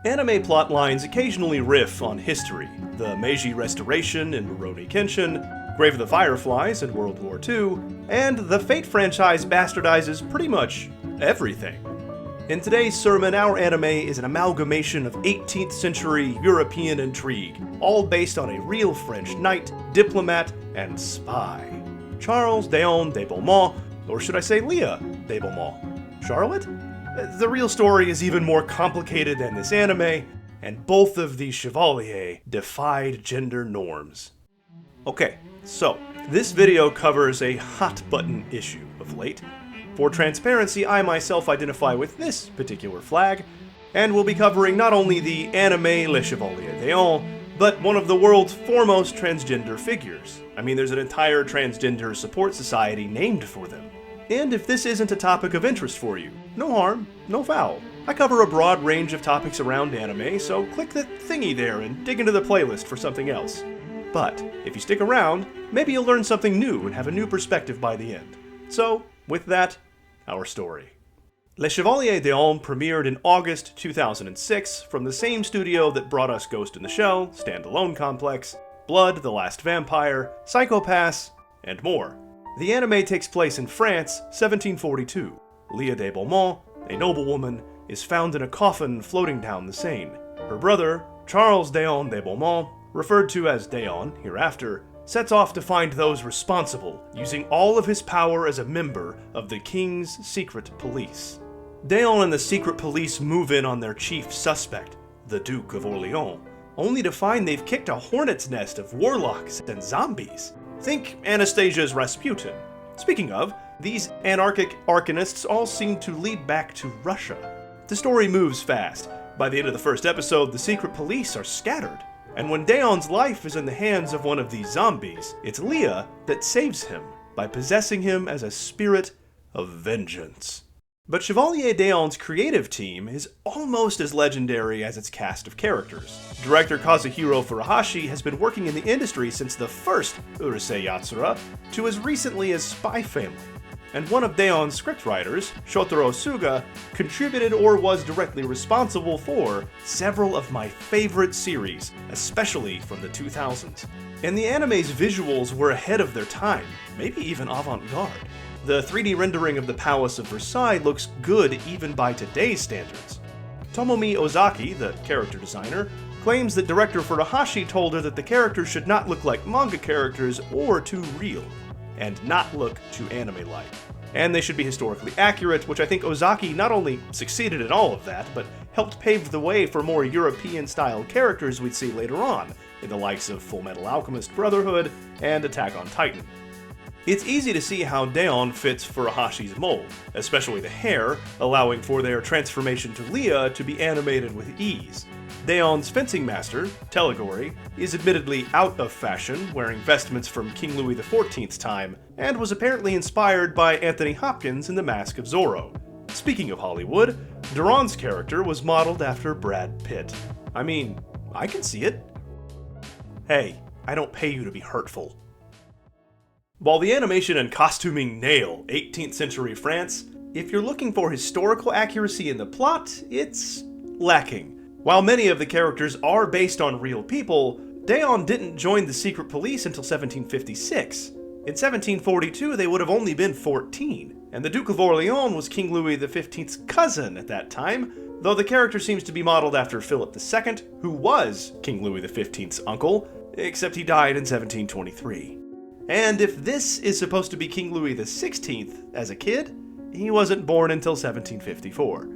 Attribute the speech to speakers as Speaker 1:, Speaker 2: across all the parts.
Speaker 1: Anime plotlines occasionally riff on history, the Meiji Restoration in Rurouni Kenshin, Grave of the Fireflies in World War II, and the Fate franchise bastardizes pretty much everything. In today's sermon, our anime is an amalgamation of 18th century European intrigue, all based on a real French knight, diplomat, and spy. Charles Déon de Beaumont, or should I say Leah de Beaumont? Charlotte? The real story is even more complicated than this anime, and both of these chevaliers defied gender norms. Okay, so this video covers a hot-button issue of late. For transparency, I myself identify with this particular flag, and we'll be covering not only the anime Les Chevaliers d'Éon, but one of the world's foremost transgender figures. I mean, there's an entire transgender support society named for them. And if this isn't a topic of interest for you, no harm, no foul. I cover a broad range of topics around anime, so click the thingy there and dig into the playlist for something else. But if you stick around, maybe you'll learn something new and have a new perspective by the end. So, with that, our story. Les Chevaliers d'Éon premiered in August 2006 from the same studio that brought us Ghost in the Shell, Standalone Complex, Blood, The Last Vampire, Psycho-Pass, and more. The anime takes place in France, 1742. Leah de Beaumont, a noblewoman, is found in a coffin floating down the Seine. Her brother, Charles Déon de Beaumont, referred to as Déon hereafter, sets off to find those responsible, using all of his power as a member of the king's secret police. Déon and the secret police move in on their chief suspect, the Duke of Orleans, only to find they've kicked a hornet's nest of warlocks and zombies. Think Anastasia's Rasputin. Speaking of, these anarchic arcanists all seem to lead back to Russia. The story moves fast. By the end of the first episode, the secret police are scattered. And when Déon's life is in the hands of one of these zombies, it's Leah that saves him by possessing him as a spirit of vengeance. But Chevalier Déon's creative team is almost as legendary as its cast of characters. Director Kazuhiro Furuhashi has been working in the industry since the first Urusei Yatsura to as recently as Spy Family. And one of Déon's scriptwriters, Shotaro Suga, contributed or was directly responsible for several of my favorite series, especially from the 2000s. And the anime's visuals were ahead of their time, maybe even avant-garde. The 3D rendering of the Palace of Versailles looks good even by today's standards. Tomomi Ozaki, the character designer, claims that director Furuhashi told her that the characters should not look like manga characters or too real, and not look too anime-like. And they should be historically accurate, which I think Ozaki not only succeeded in all of that, but helped pave the way for more European-style characters we'd see later on, in the likes of Fullmetal Alchemist Brotherhood and Attack on Titan. It's easy to see how Déon fits Furuhashi's mold, especially the hair, allowing for their transformation to Leah to be animated with ease. Déon's fencing master, Telegori, is admittedly out of fashion, wearing vestments from King Louis XIV's time, and was apparently inspired by Anthony Hopkins in The Mask of Zorro. Speaking of Hollywood, Duran's character was modeled after Brad Pitt. I mean, I can see it. Hey, I don't pay you to be hurtful. While the animation and costuming nail 18th century France, if you're looking for historical accuracy in the plot, it's lacking. While many of the characters are based on real people, Déon didn't join the secret police until 1756. In 1742, they would have only been 14, and the Duke of Orleans was King Louis XV's cousin at that time, though the character seems to be modeled after Philip II, who was King Louis XV's uncle, except he died in 1723. And if this is supposed to be King Louis XVI as a kid, he wasn't born until 1754.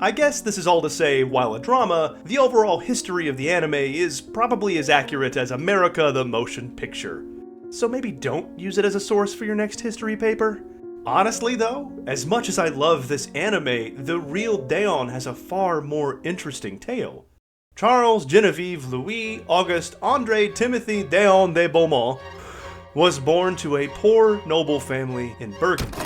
Speaker 1: I guess this is all to say, while a drama, the overall history of the anime is probably as accurate as America the Motion Picture. So maybe don't use it as a source for your next history paper? Honestly though, as much as I love this anime, the real Déon has a far more interesting tale. Charles Genevieve Louis Auguste André Timothy Déon de Beaumont was born to a poor noble family in Burgundy.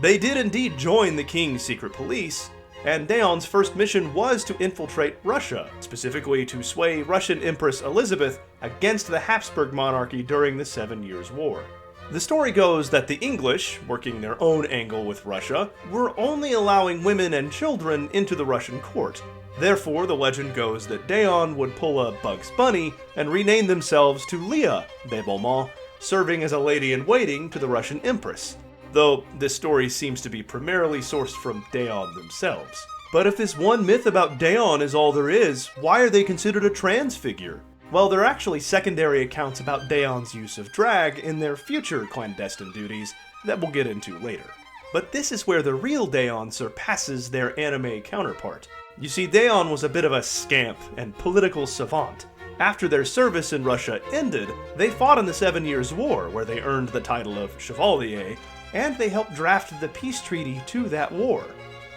Speaker 1: They did indeed join the king's secret police, and Déon's first mission was to infiltrate Russia, specifically to sway Russian Empress Elizabeth against the Habsburg monarchy during the 7 Years' War. The story goes that the English, working their own angle with Russia, were only allowing women and children into the Russian court, Therefore, the legend goes that Daon would pull a Bugs Bunny and rename themselves to Leah de Beaumont, serving as a lady-in-waiting to the Russian Empress, though this story seems to be primarily sourced from Daon themselves. But if this one myth about Daon is all there is, why are they considered a trans figure? Well, there are actually secondary accounts about Daon's use of drag in their future clandestine duties that we'll get into later. But this is where the real Daon surpasses their anime counterpart. You see, Daon was a bit of a scamp and political savant. After their service in Russia ended, they fought in the 7 Years' War, where they earned the title of Chevalier, and they helped draft the peace treaty to that war.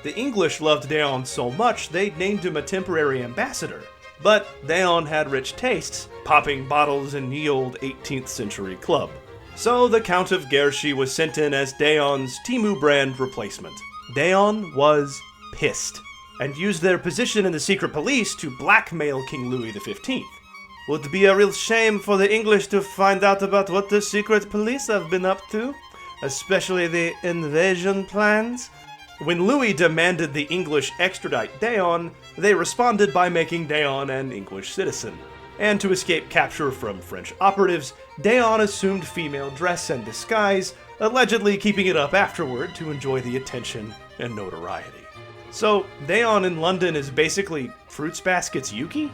Speaker 1: The English loved Daon so much they named him a temporary ambassador. But Daon had rich tastes, popping bottles in the old 18th century club. So the Count of Guerchy was sent in as Daon's Temu brand replacement. Daon was pissed, and used their position in the secret police to blackmail King Louis XV. Would be a real shame for the English to find out about what the secret police have been up to, especially the invasion plans. When Louis demanded the English extradite Daon, they responded by making Daon an English citizen. And to escape capture from French operatives, Daon assumed female dress and disguise, allegedly keeping it up afterward to enjoy the attention and notoriety. So, Daon in London is basically Fruits Basket's Yuki?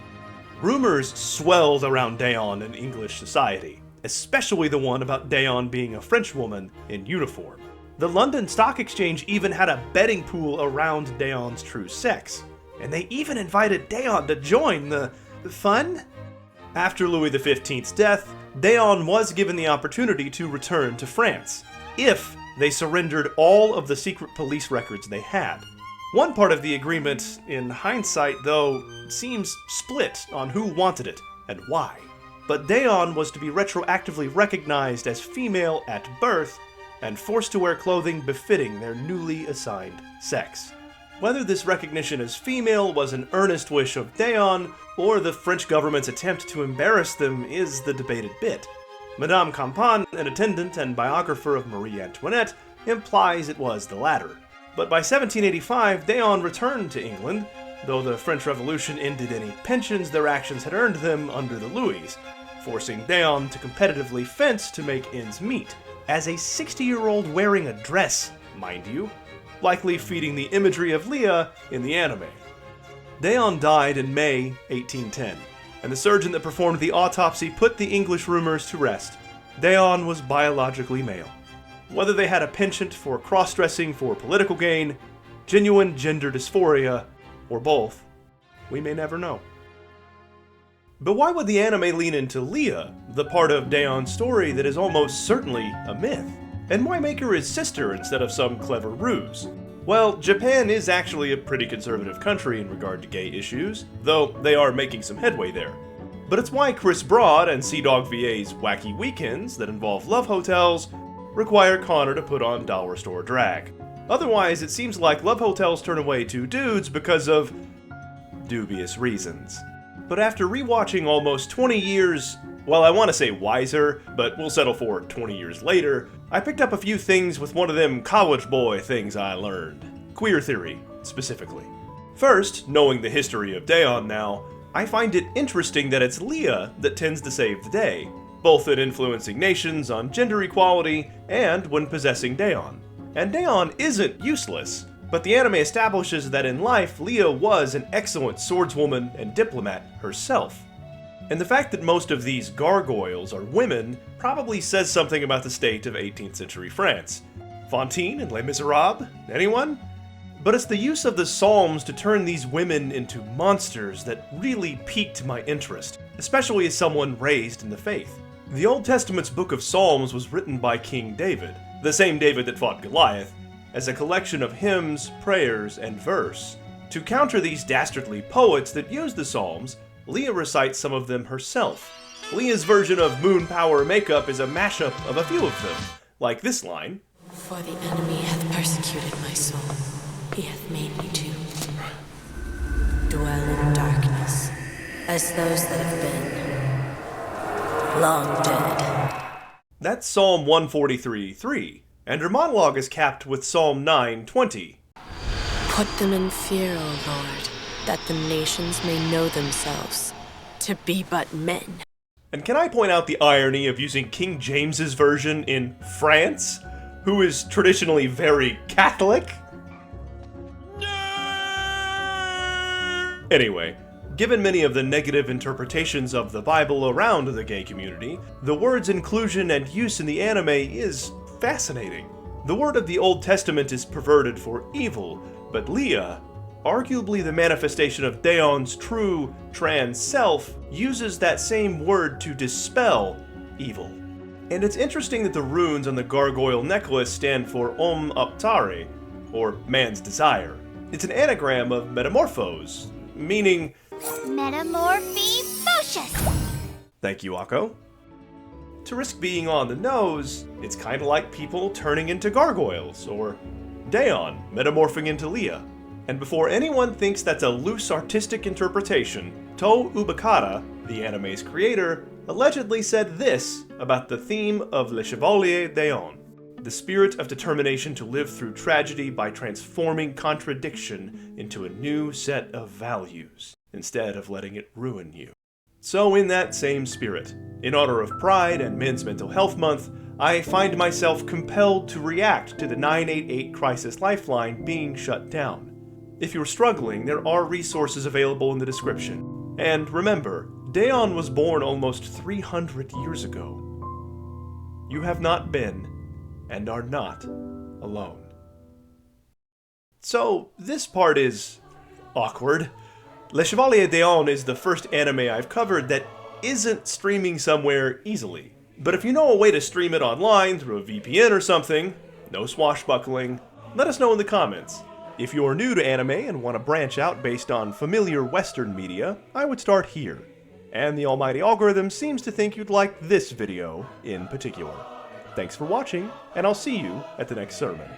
Speaker 1: Rumors swelled around Daon in English society, especially the one about Daon being a French woman in uniform. The London Stock Exchange even had a betting pool around Daon's true sex, and they even invited Daon to join the fun. After Louis XV's death, Daon was given the opportunity to return to France, if they surrendered all of the secret police records they had. One part of the agreement, in hindsight though, seems split on who wanted it and why. But Daon was to be retroactively recognized as female at birth and forced to wear clothing befitting their newly assigned sex. Whether this recognition as female was an earnest wish of Daon, or the French government's attempt to embarrass them is the debated bit. Madame Campan, an attendant and biographer of Marie Antoinette, implies it was the latter. But by 1785, Daon returned to England, though the French Revolution ended any pensions their actions had earned them under the Louis, forcing Daon to competitively fence to make ends meet, as a 60-year-old wearing a dress, mind you, likely feeding the imagery of Leah in the anime. Daon died in May 1810, and the surgeon that performed the autopsy put the English rumors to rest. Daon was biologically male. Whether they had a penchant for cross-dressing for political gain, genuine gender dysphoria, or both, we may never know. But why would the anime lean into Leah, the part of Daon's story that is almost certainly a myth? And why make her his sister instead of some clever ruse? Well, Japan is actually a pretty conservative country in regard to gay issues, though they are making some headway there. But it's why Chris Broad and Sea-Dog VA's wacky weekends that involve love hotels require Connor to put on dollar store drag. Otherwise, it seems like love hotels turn away two dudes because of dubious reasons. But after rewatching almost 20 years, well, I want to say wiser, but we'll settle for 20 years later, I picked up a few things with one of them college boy things I learned. Queer theory, specifically. First, knowing the history of Daon now, I find it interesting that it's Leah that tends to save the day, both in influencing nations on gender equality and when possessing Daon. And Daon isn't useless, but the anime establishes that in life, Leah was an excellent swordswoman and diplomat herself. And the fact that most of these gargoyles are women probably says something about the state of 18th century France. Fantine and Les Miserables? Anyone? But it's the use of the Psalms to turn these women into monsters that really piqued my interest, especially as someone raised in the faith. The Old Testament's Book of Psalms was written by King David, the same David that fought Goliath, as a collection of hymns, prayers, and verse. To counter these dastardly poets that use the Psalms, Leah recites some of them herself. Leah's version of Moon Power makeup is a mashup of a few of them, like this line.
Speaker 2: For the enemy hath persecuted my soul, he hath made me to dwell in darkness, as those that have been long dead.
Speaker 1: That's Psalm 143:3, and her monologue is capped with Psalm 9:20.
Speaker 2: Put them in fear, O Lord, that the nations may know themselves to be but men.
Speaker 1: And can I point out the irony of using King James's version in France, who is traditionally very Catholic? Anyway, given many of the negative interpretations of the Bible around the gay community, the word's inclusion and use in the anime is fascinating. The word of the Old Testament is perverted for evil, but Leah, arguably the manifestation of Daeon's true trans self, uses that same word to dispel evil. And it's interesting that the runes on the gargoyle necklace stand for Om Aptare, or man's desire. It's an anagram of metamorphose, meaning
Speaker 3: Metamorphosious.
Speaker 1: Thank you, Akko. To risk being on the nose, it's kinda like people turning into gargoyles, or Daeon metamorphing into Leah. And before anyone thinks that's a loose artistic interpretation, To Ubakata, the anime's creator, allegedly said this about the theme of Le Chevalier Daeon: the spirit of determination to live through tragedy by transforming contradiction into a new set of values, instead of letting it ruin you. So in that same spirit, in honor of Pride and Men's Mental Health Month, I find myself compelled to react to the 988 Crisis Lifeline being shut down. If you're struggling, there are resources available in the description. And remember, Daeon was born almost 300 years ago. You have not been, and are not, alone. So, this part is awkward. Le Chevalier Daeon is the first anime I've covered that isn't streaming somewhere easily. But if you know a way to stream it online through a VPN or something, no swashbuckling, let us know in the comments. If you're new to anime and want to branch out based on familiar Western media, I would start here. And the almighty algorithm seems to think you'd like this video in particular. Thanks for watching, and I'll see you at the next sermon.